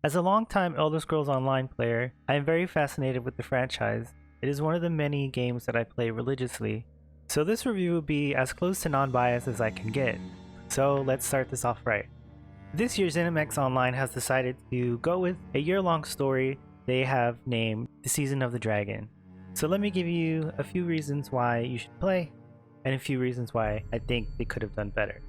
As a longtime Elder Scrolls Online player, I am very fascinated with the franchise. It is one of the many games that I play religiously, so this review will be as close to non-bias as I can get. So let's start this off right. This year ZeniMax Online has decided to go with a year-long story they have named The Season of the Dragon. So let me give you a few reasons why you should play, and a few reasons why I think they could have done better.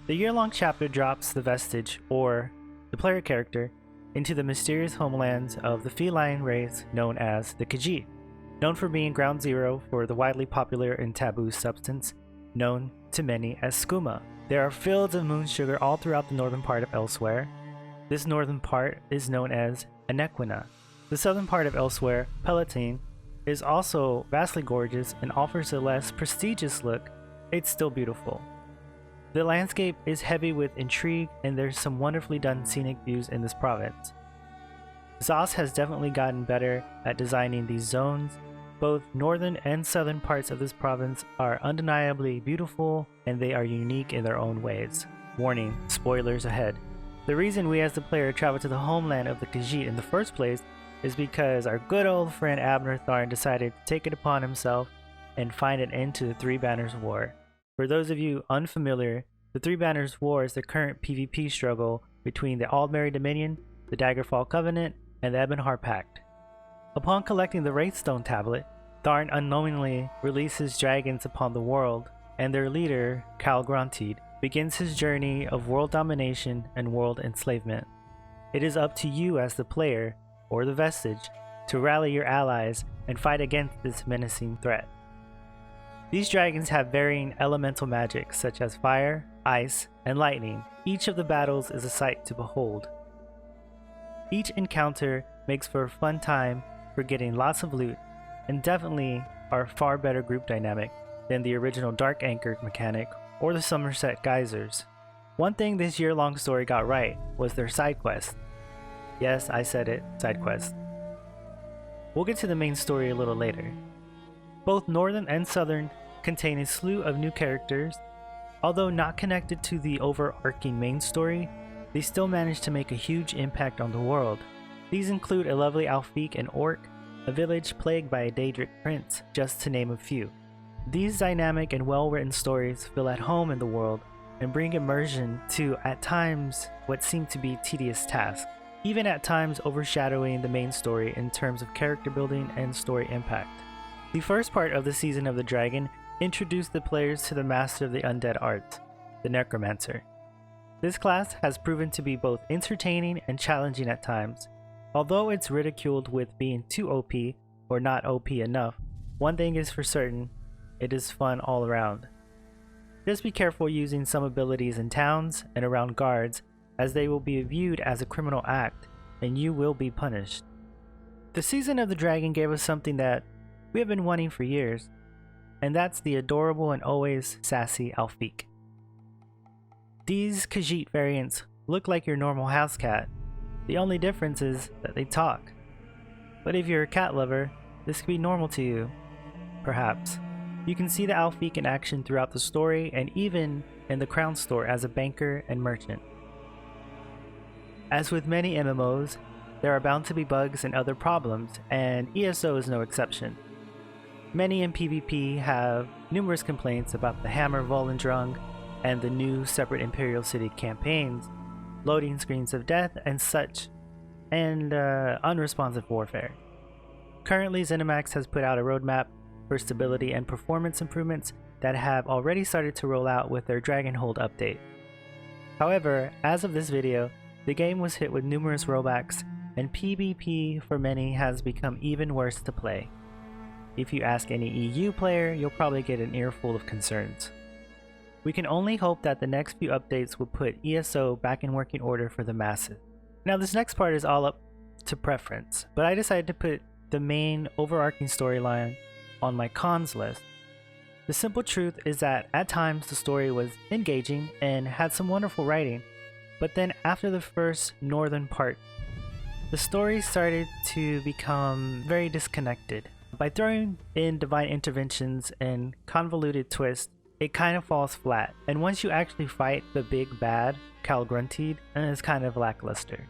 The year-long chapter drops the vestige, or the player character, into the mysterious homelands of the feline race known as the Khajiit, known for being ground zero for the widely popular and taboo substance known to many as skooma. There are fields of moon sugar all throughout the northern part of Elsweyr. This northern part is known as Anequina. The southern part of Elsweyr, Palatine, is also vastly gorgeous and offers a less prestigious look. It's still beautiful. The landscape is heavy with intrigue, and there's some wonderfully done scenic views in this province. ZOS has definitely gotten better at designing these zones. Both northern and southern parts of this province are undeniably beautiful, and they are unique in their own ways. Warning, spoilers ahead. The reason we as the player travel to the homeland of the Khajiit in the first place is because our good old friend Abner Tharn decided to take it upon himself and find an end to the Three Banners War. For those of you unfamiliar, the Three Banners War is the current PvP struggle between the Aldmeri Dominion, the Daggerfall Covenant, and the Ebonheart Pact. Upon collecting the Wraithstone Tablet, Tharn unknowingly releases dragons upon the world, and their leader, Khal Grunteed, begins his journey of world domination and world enslavement. It is up to you as the player, or the vestige, to rally your allies and fight against this menacing threat. These dragons have varying elemental magic such as fire, ice, and lightning. Each of the battles is a sight to behold. Each encounter makes for a fun time for getting lots of loot, and definitely are a far better group dynamic than the original Dark Anchored mechanic or the Somerset Geysers. One thing this year-long story got right was their side quest. Yes, I said it, side quest. We'll get to the main story a little later. Both Northern and Southern contain a slew of new characters. Although not connected to the overarching main story, they still manage to make a huge impact on the world. These include a lovely Alfiq and Orc, a village plagued by a Daedric prince, just to name a few. These dynamic and well-written stories feel at home in the world and bring immersion to, at times, what seem to be tedious tasks, even at times overshadowing the main story in terms of character building and story impact. The first part of the Season of the Dragon introduced the players to the master of the undead arts, the Necromancer. This class has proven to be both entertaining and challenging at times. Although it's ridiculed with being too OP or not OP enough, one thing is for certain, it is fun all around. Just be careful using some abilities in towns and around guards, as they will be viewed as a criminal act and you will be punished. The Season of the Dragon gave us something that we have been wanting for years, and that's the adorable and always sassy Alfiq. These Khajiit variants look like your normal house cat. The only difference is that they talk. But if you're a cat lover, this could be normal to you. Perhaps. You can see the Alfiq in action throughout the story and even in the Crown Store as a banker and merchant. As with many MMOs, there are bound to be bugs and other problems, and ESO is no exception. Many in PvP have numerous complaints about the Hammer Volendrung and the new separate Imperial City campaigns, loading screens of death and such, and unresponsive warfare. Currently, ZeniMax has put out a roadmap for stability and performance improvements that have already started to roll out with their Dragonhold update. However, as of this video, the game was hit with numerous rollbacks, and PvP for many has become even worse to play. If you ask any EU player, you'll probably get an earful of concerns. We can only hope that the next few updates will put ESO back in working order for the masses. Now this next part is all up to preference, but I decided to put the main overarching storyline on my cons list. The simple truth is that at times the story was engaging and had some wonderful writing, but then after the first northern part, the story started to become very disconnected. By throwing in divine interventions and convoluted twists, it kind of falls flat, and once you actually fight the big bad, Khal Grunteed, it's kind of lackluster.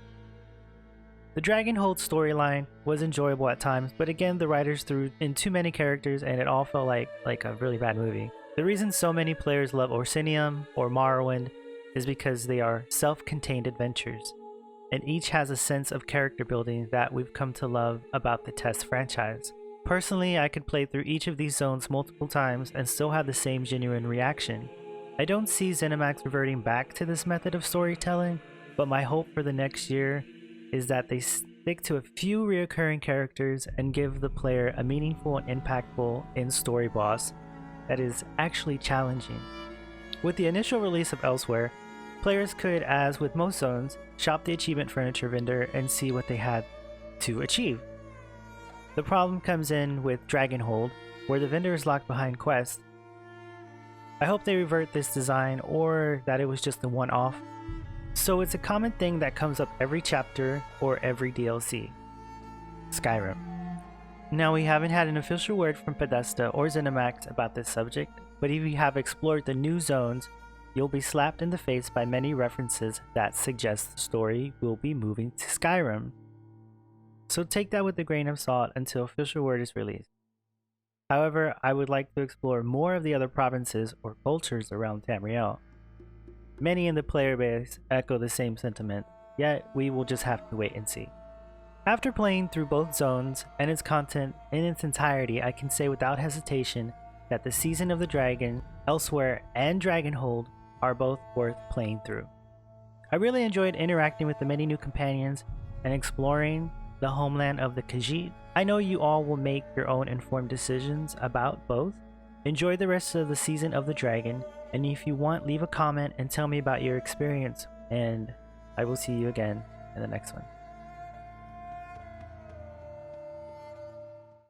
The Dragonhold storyline was enjoyable at times, but again, the writers threw in too many characters and it all felt like a really bad movie. The reason so many players love Orsinium or Morrowind is because they are self-contained adventures, and each has a sense of character building that we've come to love about the TES franchise. Personally, I could play through each of these zones multiple times and still have the same genuine reaction. I don't see ZeniMax reverting back to this method of storytelling, but my hope for the next year is that they stick to a few reoccurring characters and give the player a meaningful and impactful in-story boss that is actually challenging. With the initial release of Elsweyr, players could, as with most zones, shop the achievement furniture vendor and see what they had to achieve. The problem comes in with Dragonhold, where the vendor is locked behind quests. I hope they revert this design, or that it was just a one-off. So it's a common thing that comes up every chapter or every DLC. Skyrim. Now, we haven't had an official word from Podesta or ZeniMax about this subject, but if you have explored the new zones, you'll be slapped in the face by many references that suggest the story will be moving to Skyrim. So take that with a grain of salt until official word is released. However, I would like to explore more of the other provinces or cultures around Tamriel. Many in the player base echo the same sentiment, yet we will just have to wait and see. After playing through both zones and its content in its entirety, I can say without hesitation that the Season of the Dragon, Elsweyr, and Dragonhold are both worth playing through. I really enjoyed interacting with the many new companions and exploring the homeland of the Khajiit. I know you all will make your own informed decisions about both. Enjoy the rest of the Season of the Dragon, and if you want, leave a comment and tell me about your experience, and I will see you again in the next one.